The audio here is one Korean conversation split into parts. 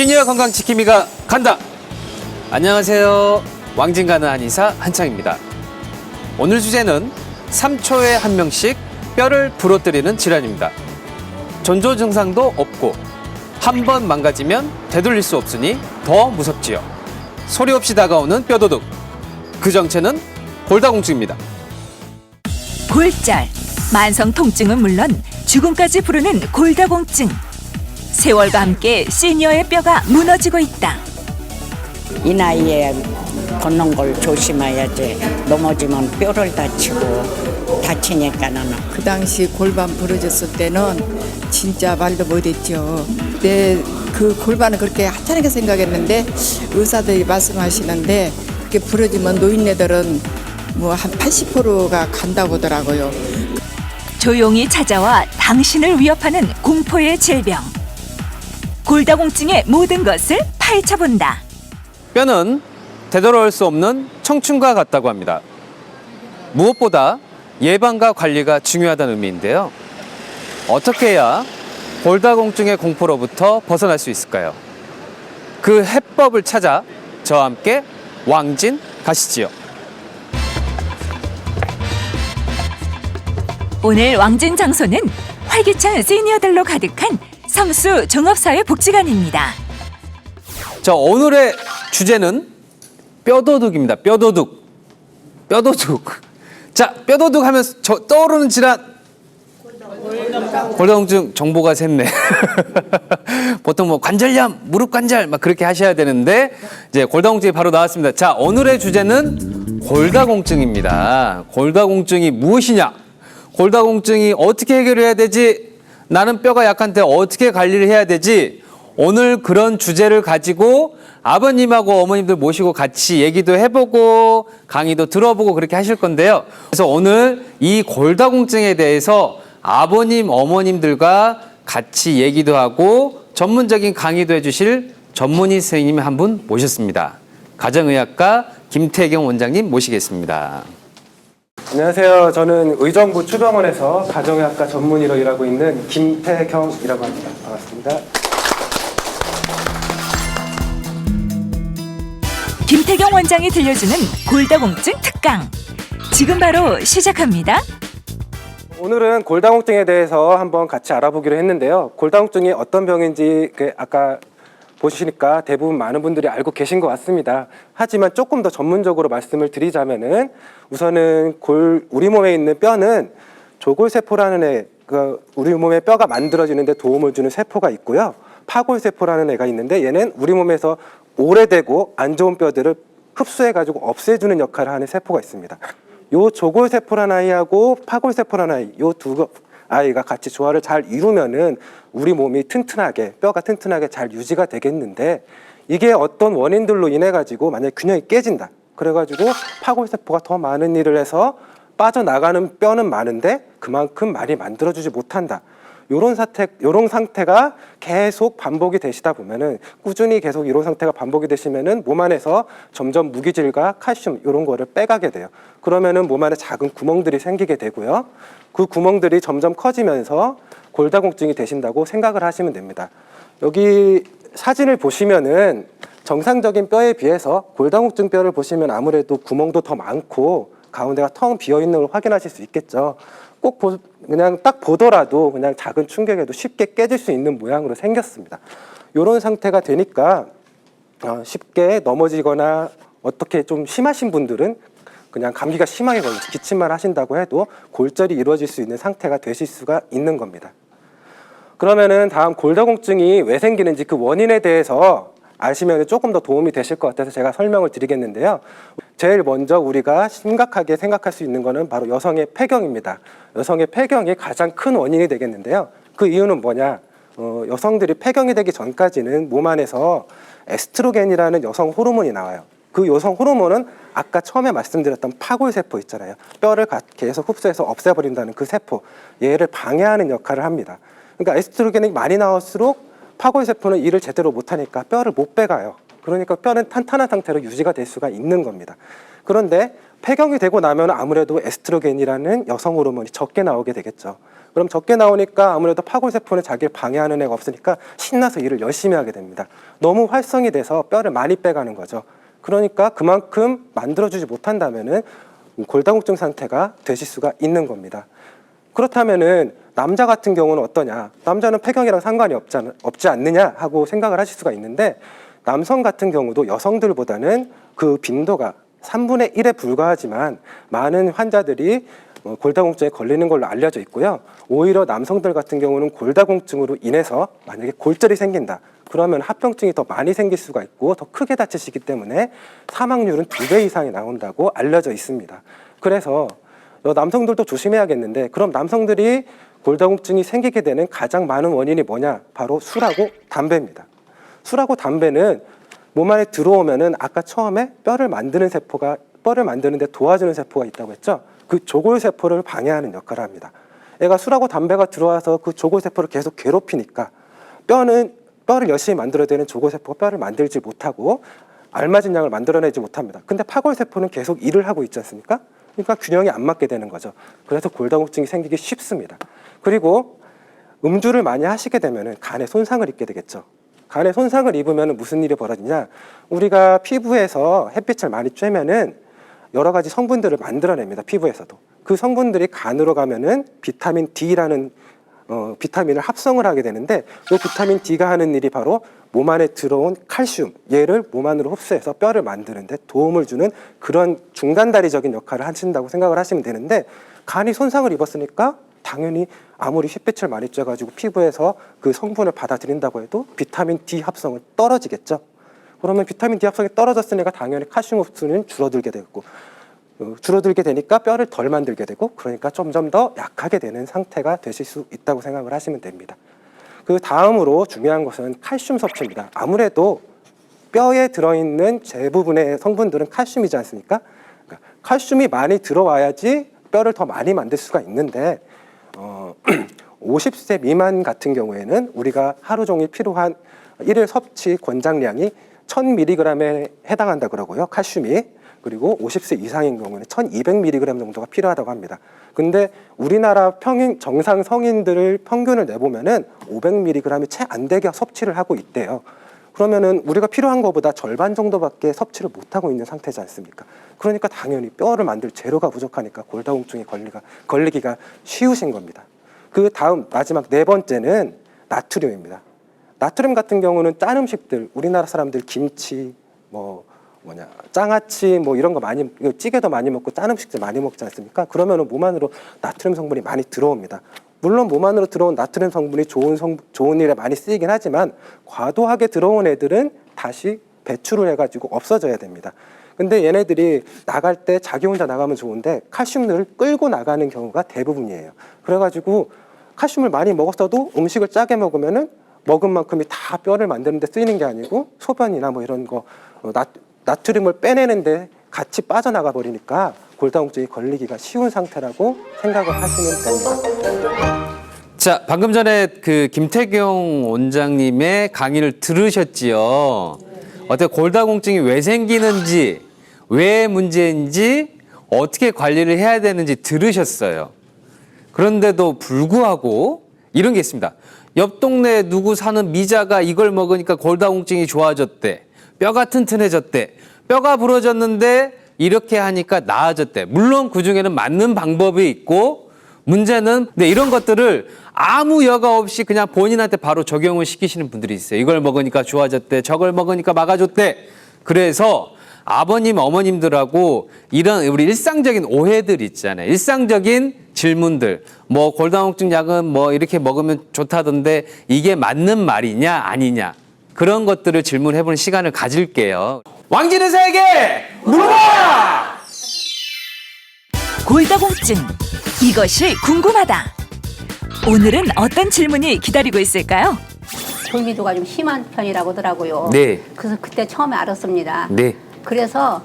시니어 건강지킴이가 간다. 안녕하세요. 왕진 가는 한의사 한창입니다. 오늘 주제는 3초에 한 명씩 뼈를 부러뜨리는 질환입니다. 전조 증상도 없고 한 번 망가지면 되돌릴 수 없으니 더 무섭지요. 소리 없이 다가오는 뼈도둑. 그 정체는 골다공증입니다. 골절, 만성 통증은 물론 죽음까지 부르는 골다공증. 세월과 함께 시니어의 뼈가 무너지고 있다. 이 나이에 걷는 걸 조심해야지. 넘어지면 뼈를 다치니까는. 그 당시 골반 부러졌을 때는 진짜 말도 못했죠. 내 그 골반은 그렇게 하찮게 생각했는데 의사들이 말씀하시는데 그렇게 부러지면 노인네들은 뭐 한 80%가 간다고 하더라고요. 조용히 찾아와 당신을 위협하는 공포의 질병. 골다공증의 모든 것을 파헤쳐본다. 뼈는 되돌아올 수 없는 청춘과 같다고 합니다. 무엇보다 예방과 관리가 중요하다는 의미인데요. 어떻게 해야 골다공증의 공포로부터 벗어날 수 있을까요? 그 해법을 찾아 저와 함께 왕진 가시지요. 오늘 왕진 장소는 활기찬 시니어들로 가득한 성수 종합사회복지관입니다. 자, 오늘의 주제는 뼈도둑입니다. 뼈도둑. 뼈도둑. 자, 뼈도둑 하면 떠오르는 질환. 골다공증 정보가 샜네. 보통 뭐 관절염, 무릎 관절 막 그렇게 하셔야 되는데 이제 골다공증이 바로 나왔습니다. 자, 오늘의 주제는 골다공증입니다. 골다공증이 무엇이냐? 골다공증이 어떻게 해결해야 되지? 나는 뼈가 약한데 어떻게 관리를 해야 되지? 오늘 그런 주제를 가지고 아버님하고 어머님들 모시고 같이 얘기도 해보고 강의도 들어보고 그렇게 하실 건데요. 그래서 오늘 이 골다공증에 대해서 아버님, 어머님들과 같이 얘기도 하고 전문적인 강의도 해주실 전문의 선생님 한 분 모셨습니다. 가정의학과 김태경 원장님 모시겠습니다. 안녕하세요. 저는 의정부 추병원에서 가정의학과 전문의로 일하고 있는 김태경이라고 합니다. 반갑습니다. 김태경 원장이 들려주는 골다공증 특강. 지금 바로 시작합니다. 오늘은 골다공증에 대해서 한번 같이 알아보기로 했는데요. 골다공증이 어떤 병인지 아까 보시니까 대부분 많은 분들이 알고 계신 것 같습니다. 하지만 조금 더 전문적으로 말씀을 드리자면은 우선은 우리 몸에 있는 뼈는 조골세포라는 우리 몸의 뼈가 만들어지는데 도움을 주는 세포가 있고요. 파골세포라는 애가 있는데 얘는 우리 몸에서 오래되고 안 좋은 뼈들을 흡수해가지고 없애주는 역할을 하는 세포가 있습니다. 요 조골세포라는 아이하고 파골세포라는 아이, 요 두 아이가 같이 조화를 잘 이루면은 우리 몸이 튼튼하게, 뼈가 튼튼하게 잘 유지가 되겠는데 이게 어떤 원인들로 인해 가지고 만약에 균형이 깨진다. 그래가지고 파골세포가 더 많은 일을 해서 빠져나가는 뼈는 많은데 그만큼 많이 만들어주지 못한다. 요런 상태가 계속 반복이 되시다 보면은 꾸준히 계속 이런 상태가 반복이 되시면은 몸 안에서 점점 무기질과 칼슘 이런 거를 빼가게 돼요. 그러면은 몸 안에 작은 구멍들이 생기게 되고요. 그 구멍들이 점점 커지면서 골다공증이 되신다고 생각을 하시면 됩니다. 여기 사진을 보시면은 정상적인 뼈에 비해서 골다공증 뼈를 보시면 아무래도 구멍도 더 많고 가운데가 텅 비어 있는 걸 확인하실 수 있겠죠. 그냥 딱 보더라도 그냥 작은 충격에도 쉽게 깨질 수 있는 모양으로 생겼습니다. 이런 상태가 되니까 쉽게 넘어지거나 어떻게 좀 심하신 분들은 그냥 감기가 심하게 걸려서 기침만 하신다고 해도 골절이 이루어질 수 있는 상태가 되실 수가 있는 겁니다. 그러면은 다음 골다공증이 왜 생기는지 그 원인에 대해서 아시면 조금 더 도움이 되실 것 같아서 제가 설명을 드리겠는데요. 제일 먼저 우리가 심각하게 생각할 수 있는 것은 바로 여성의 폐경입니다. 여성의 폐경이 가장 큰 원인이 되겠는데요. 그 이유는 뭐냐? 여성들이 폐경이 되기 전까지는 몸 안에서 에스트로겐이라는 여성 호르몬이 나와요. 그 여성 호르몬은 아까 처음에 말씀드렸던 파골세포 있잖아요. 뼈를 계속 흡수해서 없애버린다는 그 세포, 얘를 방해하는 역할을 합니다. 그러니까 에스트로겐이 많이 나올수록 파골세포는 일을 제대로 못하니까 뼈를 못 빼가요. 그러니까 뼈는 탄탄한 상태로 유지가 될 수가 있는 겁니다. 그런데 폐경이 되고 나면 아무래도 에스트로겐이라는 여성 호르몬이 적게 나오게 되겠죠. 그럼 적게 나오니까 아무래도 파골세포는 자기를 방해하는 애가 없으니까 신나서 일을 열심히 하게 됩니다. 너무 활성이 돼서 뼈를 많이 빼가는 거죠. 그러니까 그만큼 만들어주지 못한다면은 골다공증 상태가 되실 수가 있는 겁니다. 그렇다면은 남자 같은 경우는 어떠냐? 남자는 폐경이랑 상관이 없지 않느냐 하고 생각을 하실 수가 있는데, 남성 같은 경우도 여성들보다는 그 빈도가 3분의 1에 불과하지만 많은 환자들이 골다공증에 걸리는 걸로 알려져 있고요. 오히려 남성들 같은 경우는 골다공증으로 인해서 만약에 골절이 생긴다. 그러면 합병증이 더 많이 생길 수가 있고 더 크게 다치시기 때문에 사망률은 2배 이상이 나온다고 알려져 있습니다. 그래서 남성들도 조심해야겠는데, 그럼 남성들이 골다공증이 생기게 되는 가장 많은 원인이 뭐냐? 바로 술하고 담배입니다. 술하고 담배는 몸 안에 들어오면은 아까 처음에 뼈를 만드는 데 도와주는 세포가 있다고 했죠. 그 조골세포를 방해하는 역할을 합니다. 애가 술하고 담배가 들어와서 그 조골세포를 계속 괴롭히니까 뼈를 열심히 만들어야 되는 조골세포가 뼈를 만들지 못하고 알맞은 양을 만들어내지 못합니다. 근데 파골세포는 계속 일을 하고 있지 않습니까? 그러니까 균형이 안 맞게 되는 거죠. 그래서 골다공증이 생기기 쉽습니다. 그리고 음주를 많이 하시게 되면 간에 손상을 입게 되겠죠. 간에 손상을 입으면 무슨 일이 벌어지냐? 우리가 피부에서 햇빛을 많이 쬐면은 여러 가지 성분들을 만들어냅니다. 피부에서도. 그 성분들이 간으로 가면은 비타민 D라는 비타민을 합성을 하게 되는데, 이 비타민 D가 하는 일이 바로 몸 안에 들어온 칼슘, 얘를 몸 안으로 흡수해서 뼈를 만드는 데 도움을 주는 그런 중간다리적인 역할을 하신다고 생각을 하시면 되는데, 간이 손상을 입었으니까 당연히 아무리 햇빛을 많이 쬐가지고 피부에서 그 성분을 받아들인다고 해도 비타민 D 합성은 떨어지겠죠. 그러면 비타민 D 합성이 떨어졌으니까 당연히 칼슘 흡수는 줄어들게 되고, 줄어들게 되니까 뼈를 덜 만들게 되고, 그러니까 점점 더 약하게 되는 상태가 되실 수 있다고 생각을 하시면 됩니다. 그 다음으로 중요한 것은 칼슘 섭취입니다. 아무래도 뼈에 들어있는 대부분의 성분들은 칼슘이지 않습니까? 그러니까 칼슘이 많이 들어와야지 뼈를 더 많이 만들 수가 있는데, 50세 미만 같은 경우에는 우리가 하루 종일 필요한 일일 섭취 권장량이 1000mg에 해당한다 그러고요, 칼슘이. 그리고 50세 이상인 경우는 1200mg 정도가 필요하다고 합니다. 근데 우리나라 정상 성인들을 평균을 내보면은 500mg이 채 안 되게 섭취를 하고 있대요. 그러면은 우리가 필요한 것보다 절반 정도밖에 섭취를 못하고 있는 상태지 않습니까? 그러니까 당연히 뼈를 만들 재료가 부족하니까 골다공증에 걸리기가 쉬우신 겁니다. 그 다음 마지막 네 번째는 나트륨입니다. 나트륨 같은 경우는 짠 음식들, 우리나라 사람들 김치, 장아찌 이런 거 많이, 찌개도 많이 먹고 짠 음식들 많이 먹지 않습니까? 그러면은 몸 안으로 나트륨 성분이 많이 들어옵니다. 물론 몸 안으로 들어온 나트륨 성분이 좋은 일에 많이 쓰이긴 하지만 과도하게 들어온 애들은 다시 배출을 해가지고 없어져야 됩니다. 근데 얘네들이 나갈 때 자기 혼자 나가면 좋은데 칼슘을 끌고 나가는 경우가 대부분이에요. 그래가지고 칼슘을 많이 먹었어도 음식을 짜게 먹으면은 먹은 만큼이 다 뼈를 만드는 데 쓰이는 게 아니고 소변이나 이런 거 나트륨을 빼내는데 같이 빠져나가 버리니까 골다공증이 걸리기가 쉬운 상태라고 생각을 하시면 됩니다. 자, 방금 전에 그 김태경 원장님의 강의를 들으셨지요. 어떻게 골다공증이 왜 생기는지, 왜 문제인지, 어떻게 관리를 해야 되는지 들으셨어요. 그런데도 불구하고 이런 게 있습니다. 옆 동네에 누구 사는 미자가 이걸 먹으니까 골다공증이 좋아졌대. 뼈가 튼튼해졌대. 뼈가 부러졌는데 이렇게 하니까 나아졌대. 물론 그중에는 맞는 방법이 있고, 문제는 이런 것들을 아무 여과 없이 그냥 본인한테 바로 적용을 시키시는 분들이 있어요. 이걸 먹으니까 좋아졌대. 저걸 먹으니까 막아줬대. 그래서 아버님, 어머님들하고 이런 우리 일상적인 오해들 있잖아요. 일상적인 질문들. 골다공증 약은 이렇게 먹으면 좋다던데 이게 맞는 말이냐 아니냐. 그런 것들을 질문해보는 시간을 가질게요. 왕진의사에게 물어봐! 골다공증, 이것이 궁금하다. 오늘은 어떤 질문이 기다리고 있을까요? 졸기도가 좀 심한 편이라고 하더라고요. 네. 그래서 그때 처음에 알았습니다. 네. 그래서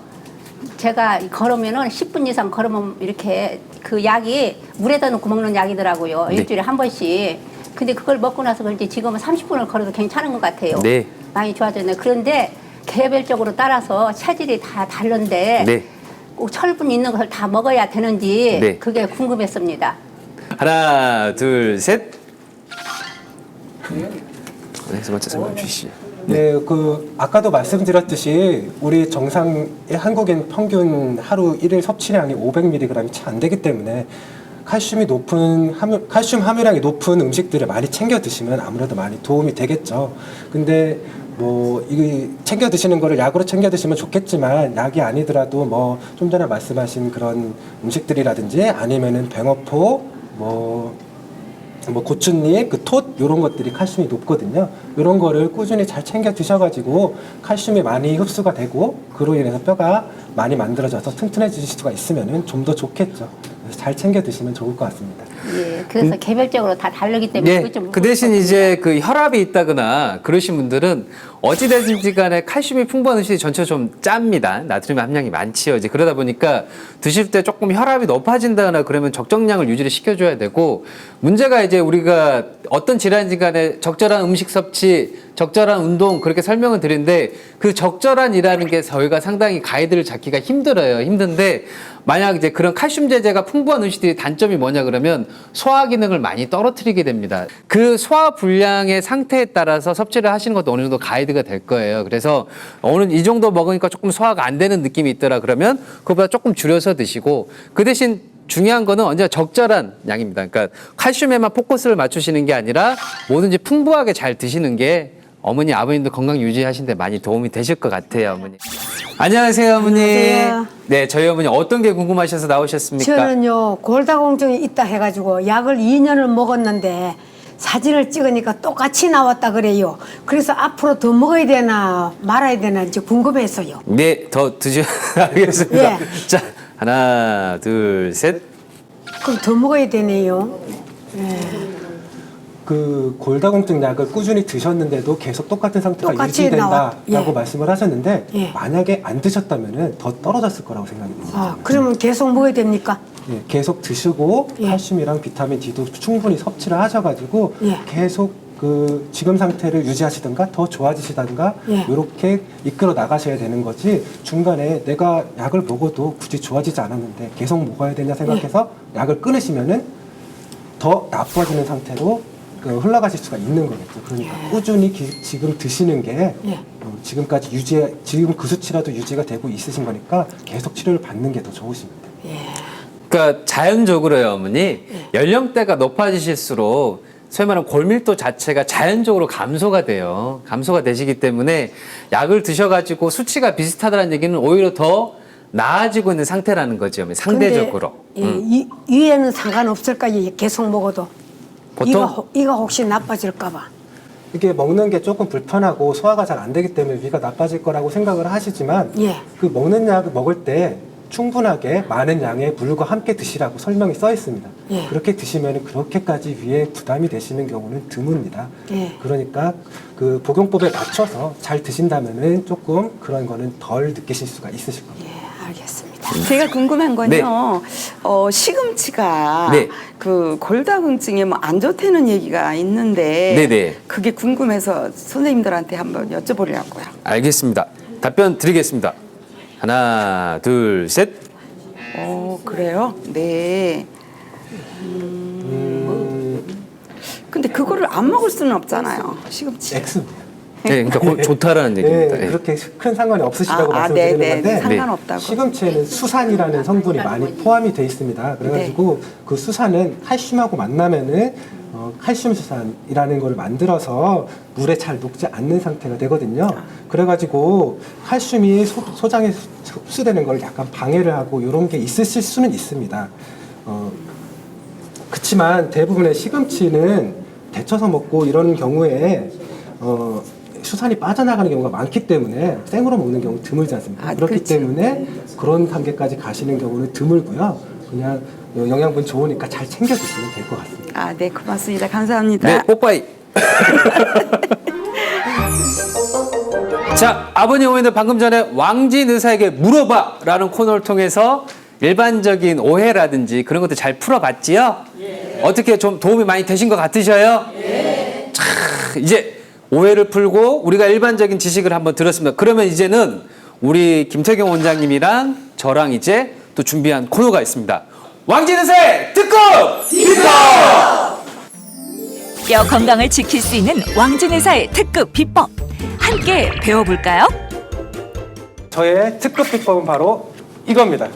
제가 걸으면은 10분 이상 걸으면 이렇게 그 약이 물에다 넣고 먹는 약이더라고요. 네. 일주일에 한 번씩. 근데 그걸 먹고 나서 그런지 지금은 30분을 걸어도 괜찮은 것 같아요. 네. 많이 좋아졌네. 그런데 개별적으로 따라서 체질이 다 다른데 네. 꼭 철분 있는 것을 다 먹어야 되는지 네. 그게 궁금했습니다. 하나, 둘, 셋. 네, 세 번째 설명 주시죠. 네, 그 아까도 말씀드렸듯이 우리 정상의 한국인 평균 하루 일일 섭취량이 500mg이 채 안 되기 때문에 칼슘 함유량이 높은 음식들을 많이 챙겨 드시면 아무래도 많이 도움이 되겠죠. 근데 뭐 이 챙겨 드시는 거를 약으로 챙겨 드시면 좋겠지만 약이 아니더라도 뭐 좀 전에 말씀하신 그런 음식들이라든지 아니면은 뱅어포 뭐 고추잎, 그 톳 이런 것들이 칼슘이 높거든요. 이런 거를 꾸준히 잘 챙겨 드셔가지고 칼슘이 많이 흡수가 되고 그로 인해서 뼈가 많이 만들어져서 튼튼해질 수가 있으면은 좀 더 좋겠죠. 그래서 잘 챙겨 드시면 좋을 것 같습니다. 예, 그래서 개별적으로 다 다르기 때문에 네, 그거 좀 그 대신 이제 그 혈압이 있다거나 그러신 분들은 어찌됐든지 간에 칼슘이 풍부한 음식이 전체적으로 좀 짭니다. 나트륨 함량이 많지요. 이제 그러다 보니까 드실 때 조금 혈압이 높아진다거나 그러면 적정량을 유지를 시켜줘야 되고 문제가 이제 우리가 어떤 질환인지 간에 적절한 음식 섭취, 적절한 운동 그렇게 설명을 드리는데 그 적절한이라는 게 저희가 상당히 가이드를 잡기가 힘들어요. 힘든데 만약 이제 그런 칼슘 제제가 풍부한 음식들이 단점이 뭐냐 그러면 소화 기능을 많이 떨어뜨리게 됩니다. 그 소화 불량의 상태에 따라서 섭취를 하시는 것도 어느 정도 가이드가 될 거예요. 그래서 오늘 이 정도 먹으니까 조금 소화가 안 되는 느낌이 있더라 그러면 그거보다 조금 줄여서 드시고 그 대신 중요한 거는 언제나 적절한 양입니다. 그러니까 칼슘에만 포커스를 맞추시는 게 아니라 뭐든지 풍부하게 잘 드시는 게 어머니, 아버님도 건강 유지하시는 데 많이 도움이 되실 것 같아요, 어머니. 안녕하세요, 어머니. 안녕하세요. 네, 저희 어머니 어떤 게 궁금하셔서 나오셨습니까? 저는요 골다공증이 있다 해가지고 약을 2년을 먹었는데 사진을 찍으니까 똑같이 나왔다 그래요. 그래서 앞으로 더 먹어야 되나 말아야 되나 이제 궁금해서요. 네, 더 드셔 알겠습니다. 예. 자, 하나, 둘, 셋. 그럼 더 먹어야 되네요. 그 골다공증 약을 꾸준히 드셨는데도 계속 똑같은 상태가 똑같이 유지된다라고 예. 말씀을 하셨는데 예. 만약에 안 드셨다면은 더 떨어졌을 거라고 생각이 됩니다. 아 그러면 계속 먹어야 됩니까? 예, 계속 드시고 예. 칼슘이랑 비타민 D도 충분히 섭취를 하셔가지고 예. 계속 그 지금 상태를 유지하시든가 더 좋아지시든가 예. 이렇게 이끌어 나가셔야 되는 거지 중간에 내가 약을 먹어도 굳이 좋아지지 않았는데 계속 먹어야 되냐 생각해서 약을 끊으시면은 더 나빠지는 상태로 그 흘러가실 수가 있는 거겠죠. 그러니까 꾸준히 지금 드시는 게 예. 지금까지 지금 그 수치라도 유지가 되고 있으신 거니까 계속 치료를 받는 게 더 좋으십니다. 그러니까 자연적으로요, 어머니. 연령대가 높아지실수록 소위 말하는 골밀도 자체가 자연적으로 감소가 돼요. 감소가 되시기 때문에 약을 드셔가지고 수치가 비슷하다는 얘기는 오히려 더 나아지고 있는 상태라는 거죠, 어머니. 상대적으로. 근데, 예, 위에는 상관없을까요? 계속 먹어도. 보통 이가 혹시 나빠질까봐. 이게 먹는 게 조금 불편하고 소화가 잘 안 되기 때문에 위가 나빠질 거라고 생각을 하시지만 예. 그 먹는 약을 먹을 때 충분하게 많은 양의 물과 함께 드시라고 설명이 써 있습니다. 예. 그렇게 드시면 그렇게까지 위에 부담이 되시는 경우는 드뭅니다. 예. 그러니까 그 복용법에 맞춰서 잘 드신다면은 조금 그런 거는 덜 느끼실 수가 있으실 겁니다. 예, 알겠습니다. 제가 궁금한 건요. 네. 시금치가 네. 그 골다공증에 뭐 안 좋다는 얘기가 있는데 네네. 그게 궁금해서 선생님들한테 한번 여쭤보려고요. 알겠습니다. 답변 드리겠습니다. 하나, 둘, 셋. 그래요? 네. 근데 그거를 안 먹을 수는 없잖아요. 시금치. X입니다. 네, 그러니까 좋다라는 얘기입니다. 네, 예. 그렇게 큰 상관이 없으시다고 아, 말씀드리는 네, 건데 네, 상관없다고. 시금치에는 수산이라는 성분이 많이 포함이 돼 있습니다. 그래가지고 그 수산은 칼슘하고 만나면은 칼슘 수산이라는 걸 만들어서 물에 잘 녹지 않는 상태가 되거든요. 그래가지고 칼슘이 소장에 흡수되는 걸 약간 방해를 하고 이런 게 있으실 수는 있습니다. 그렇지만 대부분의 시금치는 데쳐서 먹고 이런 경우에 수산이 빠져나가는 경우가 많기 때문에 생으로 먹는 경우 드물지 않습니까? 아, 그렇기 그렇죠. 때문에 그런 단계까지 가시는 경우는 드물고요. 그냥 영양분 좋으니까 잘 챙겨 드시면 될 것 같습니다. 아, 네, 고맙습니다. 감사합니다. 네, 뽀빠이. 자, 아버님, 어머니들 방금 전에 왕진 의사에게 물어봐라는 코너를 통해서 일반적인 오해라든지 그런 것들 잘 풀어봤지요? 예. 어떻게 좀 도움이 많이 되신 것 같으셔요? 예. 자, 이제 오해를 풀고 우리가 일반적인 지식을 한번 들었습니다. 그러면 이제는 우리 김태경 원장님이랑 저랑 이제 또 준비한 코너가 있습니다. 왕진의사의 특급 비법! 뼈 건강을 지킬 수 있는 왕진의사의 특급 비법. 함께 배워볼까요? 저의 특급 비법은 바로 이겁니다.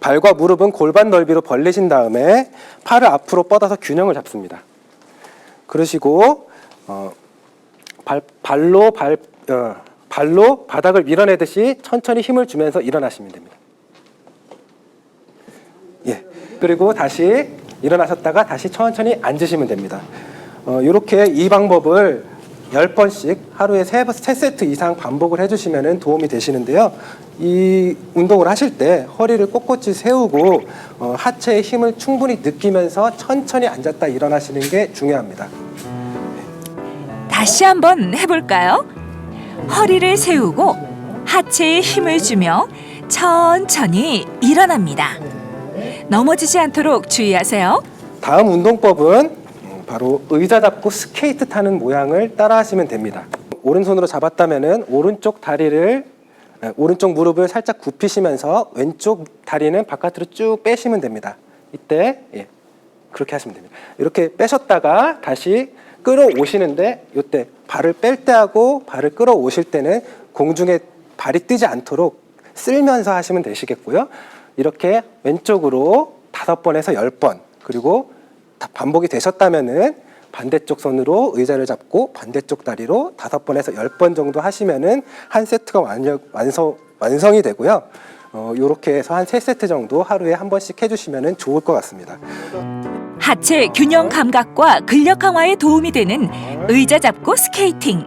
발과 무릎은 골반 넓이로 벌리신 다음에 팔을 앞으로 뻗어서 균형을 잡습니다. 그러시고 발로 바닥을 밀어내듯이 천천히 힘을 주면서 일어나시면 됩니다. 예. 그리고 다시 일어나셨다가 다시 천천히 앉으시면 됩니다. 이렇게 이 방법을 10번씩 하루에 3세트 이상 반복을 해주시면 도움이 되시는데요. 이 운동을 하실 때 허리를 꼿꼿이 세우고 하체의 힘을 충분히 느끼면서 천천히 앉았다 일어나시는 게 중요합니다. 다시 한번 해볼까요? 허리를 세우고 하체에 힘을 주며 천천히 일어납니다. 넘어지지 않도록 주의하세요. 다음 운동법은 바로 의자 잡고 스케이트 타는 모양을 따라 하시면 됩니다. 오른손으로 잡았다면은 오른쪽 무릎을 살짝 굽히시면서 왼쪽 다리는 바깥으로 쭉 빼시면 됩니다. 이때 그렇게 하시면 됩니다. 이렇게 빼셨다가 다시 끌어오시는데 이때 발을 뺄 때하고 발을 끌어오실 때는 공중에 발이 뜨지 않도록 쓸면서 하시면 되시겠고요. 이렇게 왼쪽으로 5번에서 10번 그리고 반복이 되셨다면은 반대쪽 손으로 의자를 잡고 반대쪽 다리로 5번에서 10번 정도 하시면은 한 세트가 완성이 되고요. 이렇게 해서 한 3세트 정도 하루에 한 번씩 해주시면 좋을 것 같습니다. 하체 균형 감각과 근력 강화에 도움이 되는 의자 잡고 스케이팅.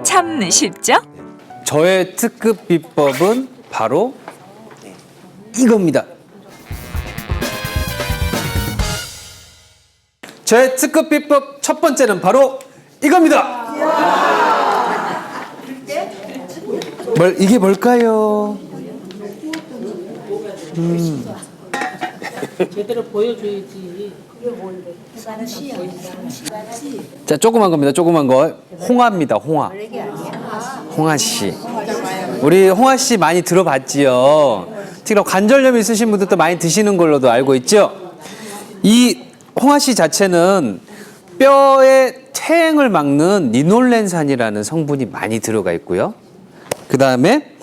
참 쉽죠? 저의 특급 비법은 바로 이겁니다. 저의 특급 비법 첫 번째는 바로 이겁니다. 이게 뭘까요? 제대로 보여줘야지. 자, 조그만 겁니다. 조그만 거. 홍합입니다. 홍합. 홍아 씨. 우리 홍아 씨 많이 들어봤지요. 특히 관절염 있으신 분들도 많이 드시는 걸로도 알고 있죠. 이 홍아 씨 자체는 뼈의 퇴행을 막는 리놀렌산이라는 성분이 많이 들어가 있고요. 그 다음에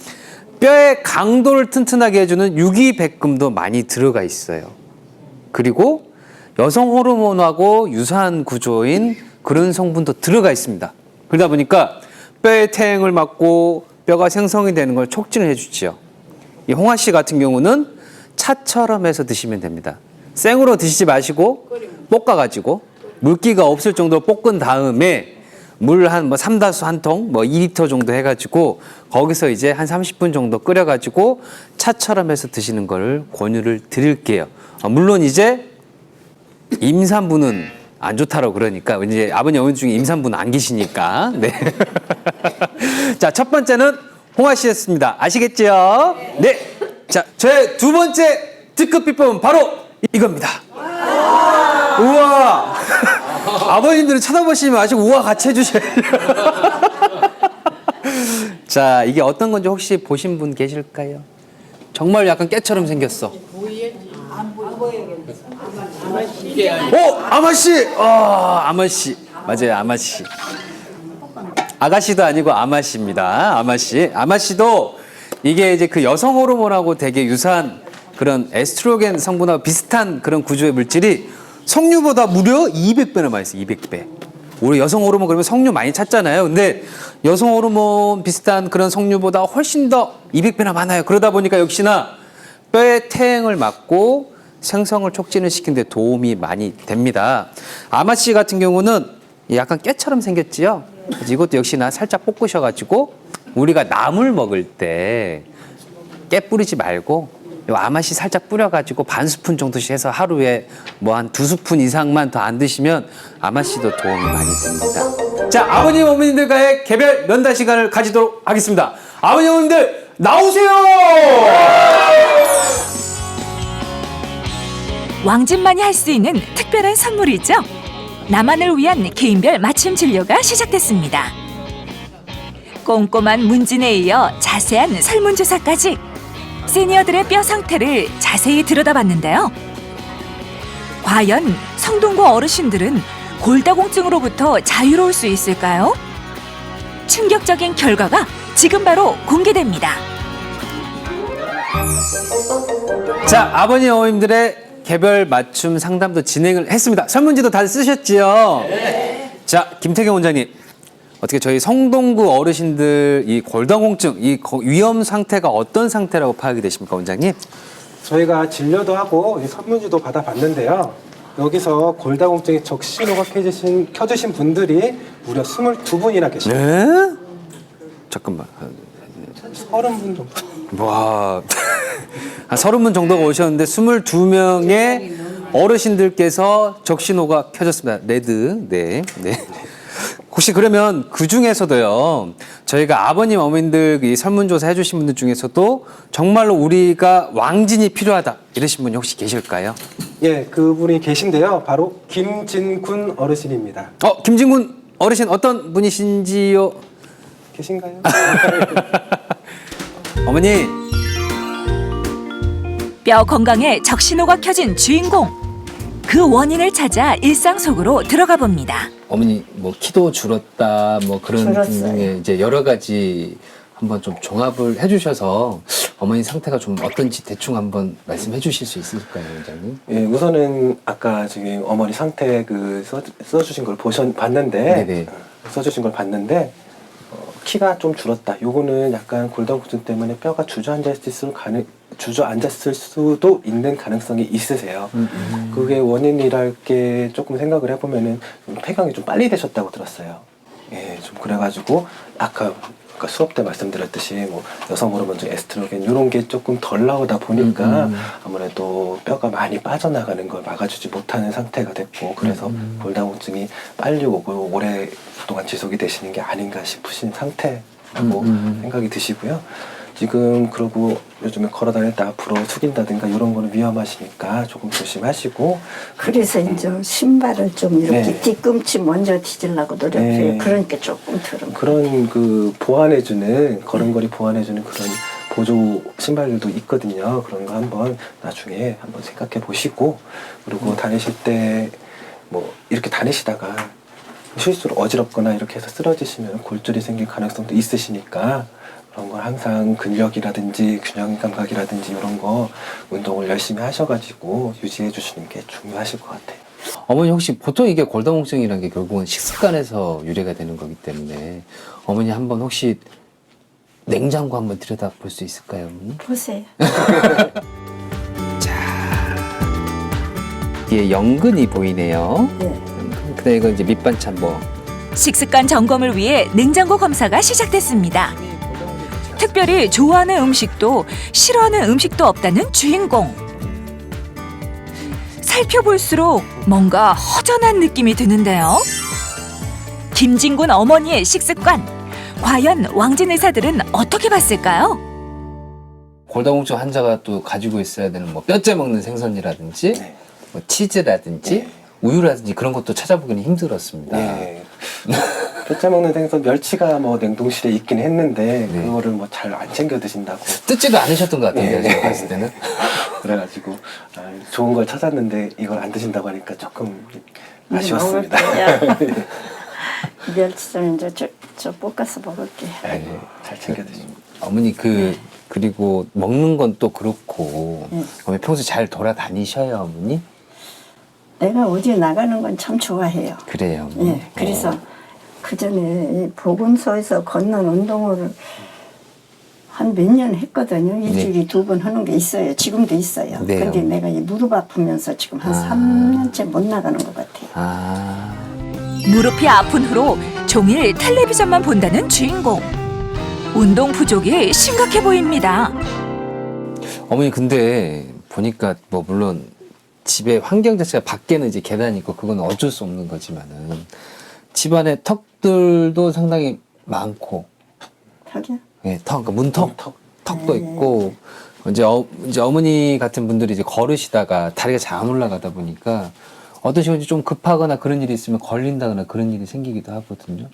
뼈의 강도를 튼튼하게 해주는 유기백금도 많이 들어가 있어요. 그리고 여성 호르몬하고 유사한 구조인 그런 성분도 들어가 있습니다. 그러다 보니까 뼈의 퇴행을 막고 뼈가 생성이 되는 걸 촉진을 해주죠. 이 홍아 씨 같은 경우는 차처럼 해서 드시면 됩니다. 생으로 드시지 마시고 볶아가지고 물기가 없을 정도로 볶은 다음에 물 한 3다수 한 통, 2리터 정도 해가지고 거기서 이제 한 30분 정도 끓여가지고 차처럼 해서 드시는 걸 권유를 드릴게요. 물론 이제 임산부는 안 좋다고 그러니까 이제 아버님 어머니 중에 임산부는 안 계시니까. 네. 자, 첫 번째는 홍아 씨였습니다. 아시겠죠? 네. 자, 저의 두 번째 특급 비법은 바로 이겁니다. 우와. 아버님들은 쳐다보시지 마시고 우와 같이 해주셔야죠. 자, 이게 어떤 건지 혹시 보신 분 계실까요? 정말 약간 깨처럼 생겼어. 아마씨! 아마씨. 맞아요, 아마씨. 아가씨도 아니고 아마씨입니다. 아마씨. 아마씨도 이게 이제 그 여성 호르몬하고 되게 유사한 그런 에스트로겐 성분하고 비슷한 그런 구조의 물질이 석류보다 무려 200배나 많이 있어요. 200배. 우리 여성 호르몬 그러면 석류 많이 찾잖아요. 근데 여성 호르몬 비슷한 그런 석류보다 훨씬 더 200배나 많아요. 그러다 보니까 역시나 뼈의 퇴행을 막고 생성을 촉진을 시키는 데 도움이 많이 됩니다. 아마씨 같은 경우는 약간 깨처럼 생겼지요. 그래서 이것도 역시나 살짝 볶으셔가지고 우리가 나물 먹을 때 깨 뿌리지 말고 요 아마씨 살짝 뿌려가지고 반 스푼 정도씩 해서 하루에 한 2스푼 이상만 더 안 드시면 아마씨도 도움이 많이 됩니다. 자, 아버님, 어머님들과의 개별 면담 시간을 가지도록 하겠습니다. 아버님, 어머님들 나오세요! 왕진만이 할 수 있는 특별한 선물이죠. 나만을 위한 개인별 맞춤 진료가 시작됐습니다. 꼼꼼한 문진에 이어 자세한 설문조사까지 시니어들의 뼈 상태를 자세히 들여다봤는데요. 과연 성동구 어르신들은 골다공증으로부터 자유로울 수 있을까요? 충격적인 결과가 지금 바로 공개됩니다. 자, 아버님, 어머님들의 개별 맞춤 상담도 진행을 했습니다. 설문지도 다들 쓰셨지요? 네. 자, 김태경 원장님. 어떻게 저희 성동구 어르신들 이 골다공증, 이 위험 상태가 어떤 상태라고 파악이 되십니까, 원장님? 저희가 진료도 하고 이 설문지도 받아봤는데요. 여기서 골다공증에 적신호가 켜주신 분들이 무려 22분이나 계십니다. 네? 잠깐만. 30분 정도. 와. 한 30분 정도가 오셨는데 22명의 어르신들께서 적신호가 켜졌습니다. 레드. 네. 네. 혹시 그러면 그 중에서도요, 저희가 아버님, 어머님들 이 설문조사 해주신 분들 중에서도 정말로 우리가 왕진이 필요하다 이러신 분이 혹시 계실까요? 예, 그분이 계신데요. 바로 김진군 어르신입니다. 김진군 어르신 어떤 분이신지요? 계신가요? 어머니. 뼈 건강에 적신호가 켜진 주인공. 그 원인을 찾아 일상 속으로 들어가 봅니다. 어머니 뭐 키도 줄었다 뭐 그런 줄었어요. 등의 이제 여러 가지 한번 좀 종합을 해주셔서 어머니 상태가 좀 어떤지 대충 한번 말씀해 주실 수 있을까요, 원장님? 예, 우선은 아까 지금 어머니 상태 써주신 걸 봤는데, 네네. 써주신 걸 봤는데 키가 좀 줄었다. 요거는 약간 골다공증 때문에 뼈가 주저앉았을 수도 있는 가능성이 있으세요. 그게 원인이랄 게 조금 생각을 해보면은 폐경이 좀 빨리 되셨다고 들었어요. 예, 좀 그래가지고 아까 수업 때 말씀드렸듯이 뭐 여성 호르몬 중 에스트로겐 이런 게 조금 덜 나오다 보니까 아무래도 뼈가 많이 빠져나가는 걸 막아주지 못하는 상태가 됐고 그래서 골다공증이 빨리 오고 오랫동안 지속이 되시는 게 아닌가 싶으신 상태라고 생각이 드시고요. 지금 그러고 요즘에 걸어다닐 때 앞으로 숙인다든가 이런 거는 위험하시니까 조금 조심하시고. 그래서 이제 신발을 좀 이렇게 네. 뒤꿈치 먼저 뒤질라고 노력해요. 네. 그러니까 조금 들은 그런 그 보완해주는 걸음걸이 보완해주는 그런 보조 신발들도 있거든요. 그런 거 한번 나중에 한번 생각해 보시고 그리고 다니실 때 뭐 이렇게 다니시다가 실수로 어지럽거나 이렇게 해서 쓰러지시면 골절이 생길 가능성도 있으시니까 그런 걸 항상 근력이라든지 균형 감각이라든지 이런 거 운동을 열심히 하셔가지고 유지해 주시는 게 중요하실 것 같아요. 어머니 혹시 보통 이게 골다공증이라는 게 결국은 식습관에서 유래가 되는 거기 때문에 어머니 한번 혹시 냉장고 한번 들여다 볼 수 있을까요, 어머니? 보세요. 이게 연근이 보이네요. 네. 그다음에 이거 이제 밑반찬 뭐. 식습관 점검을 위해 냉장고 검사가 시작됐습니다. 특별히 좋아하는 음식도 싫어하는 음식도 없다는 주인공. 살펴볼수록 뭔가 허전한 느낌이 드는데요. 김진군 어머니의 식습관. 과연 왕진 의사들은 어떻게 봤을까요? 골다공증 환자가 또 가지고 있어야 되는 뭐 뼈째 먹는 생선이라든지 네. 뭐 치즈라든지 네. 우유라든지 그런 것도 찾아보기는 힘들었습니다. 네. 뼈째 먹는 생선 멸치가 뭐 냉동실에 있긴 했는데 네. 그거를 뭐 잘 안 챙겨 드신다고 뜯지도 않으셨던 것 같은데 네. 제가 봤을 때는. 그래가지고 좋은 걸 찾았는데 이걸 안 드신다고 하니까 조금 아쉬웠습니다. 멸치는 이제 저 볶아서 먹을게. 네, 잘 챙겨 드십니다. 어머니 그리고 먹는 건 또 그렇고 어머니 평소 잘 돌아다니셔요, 어머니? 내가 어디 나가는 건 참 좋아해요. 그래요. 어머니. 예, 그래서 그 전에 보건소에서 걷는 운동을 한 몇 년 했거든요. 일주일에 2번 하는 게 있어요. 지금도 있어요. 네, 근데 어머니. 내가 이 무릎 아프면서 지금 한 3년째 못 나가는 것 같아요. 아. 무릎이 아픈 후로 종일 텔레비전만 본다는 주인공. 운동 부족이 심각해 보입니다. 어머니 근데 보니까 뭐 물론 집의 환경 자체가 밖에는 이제 계단이 있고 그건 어쩔 수 없는 거지만은 집안에 턱들도 상당히 많고 턱이요? 예, 그러니까 턱도 있고 이제 어머니 같은 분들이 이제 걸으시다가 다리가 잘 안 올라가다 보니까 어떤 식으로 좀 급하거나 그런 일이 있으면 걸린다거나 그런 일이 생기기도 하거든요.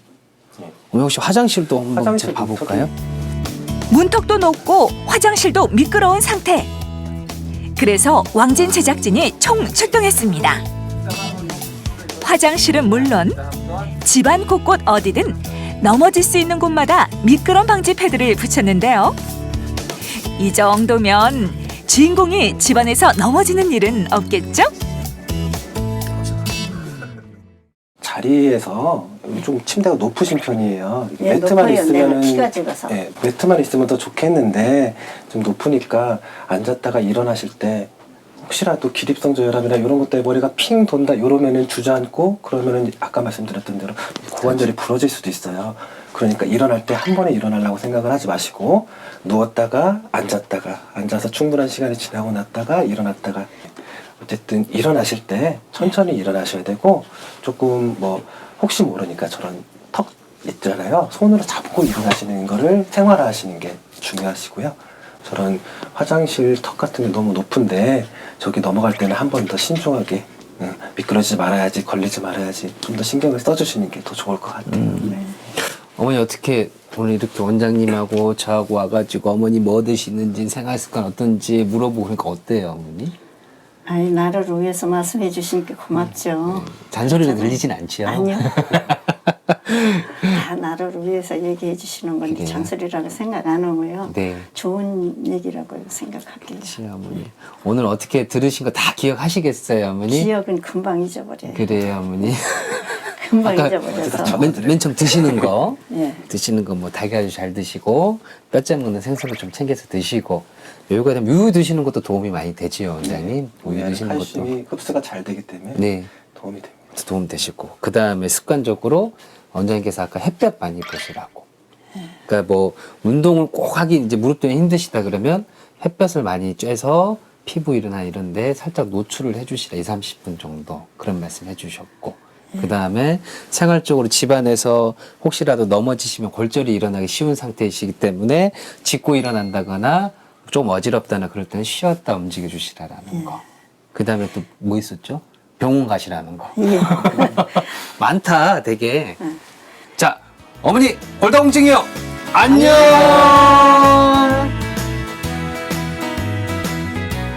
어머니 혹시 화장실도 한번 화장실도 봐볼까요? 문턱도 높고 화장실도 미끄러운 상태. 그래서 왕진 제작진이 총 출동했습니다. 화장실은 물론 집안 곳곳 어디든 넘어질 수 있는 곳마다 미끄럼 방지 패드를 붙였는데요. 이 정도면 주인공이 집안에서 넘어지는 일은 없겠죠? 자리에서 좀 침대가 높으신 편이에요. 예, 매트만 높아요. 있으면은 내가 키가 작아서. 예, 매트만 있으면 더 좋겠는데 좀 높으니까 앉았다가 일어나실 때 혹시라도 기립성 저혈압이나 이런 것 때문에 머리가 핑 돈다 이러면은 주저앉고 그러면은 아까 말씀드렸던 대로 고관절이 부러질 수도 있어요. 그러니까 일어날 때 한 번에 일어나려고 생각을 하지 마시고 누웠다가 앉았다가 앉아서 충분한 시간이 지나고 났다가 일어났다가 어쨌든 일어나실 때 천천히 일어나셔야 되고 조금 뭐 혹시 모르니까 저런 턱 있잖아요. 손으로 잡고 일어나시는 거를 생활화하시는 게 중요하시고요. 저런 화장실 턱 같은 게 너무 높은데 저기 넘어갈 때는 한 번 더 신중하게 미끄러지지 말아야지 걸리지 말아야지 좀 더 신경을 써주시는 게 더 좋을 것 같아요. 네. 어머니 어떻게 오늘 이렇게 원장님하고 저하고 와가지고 어머니 뭐 드시는지 생활 습관 어떤지 물어보고 그러니까 어때요, 어머니? 아이, 나를 위해서 말씀해 주시니까 고맙죠. 잔소리가 들리진 않지요? 아니요. 다 나를 위해서 얘기해 주시는 건데 그래요? 잔소리라고 생각 안 하고요. 네. 좋은 얘기라고 생각할게요. 그치, 어머니. 오늘 어떻게 들으신 거 다 기억하시겠어요, 어머니? 기억은 금방 잊어버려요. 그래요, 어머니. 금방 아까 잊어버려서. 맨 처음 드시는 거, 예. 드시는 거 뭐 달걀도 잘 드시고 뼈째 먹는 생선도 좀 챙겨서 드시고 여유가 되면 우유 드시는 것도 도움이 많이 되지요, 원장님. 우유 드시는 것도 칼슘이 흡수가 잘 되기 때문에 네 도움이 됩니다. 도움 되시고 그 다음에 습관적으로 원장님께서 아까 햇볕 많이 보시라고. 그러니까 뭐 운동을 꼭 하기 이제 무릎 때문에 힘드시다 그러면 햇볕을 많이 쬐서 피부 일이나 이런데 살짝 노출을 해주시라 2, 30분 정도 그런 말씀 해주셨고. 그 다음에 생활적으로 집안에서 혹시라도 넘어지시면 골절이 일어나기 쉬운 상태이시기 때문에 짚고 일어난다거나 좀 어지럽다나 그럴 때는 쉬었다 움직여 주시라는 거. 그 다음에 또 뭐 있었죠? 병원 가시라는 거. 많다, 되게. 자, 어머니, 골다공증이요. 안녕!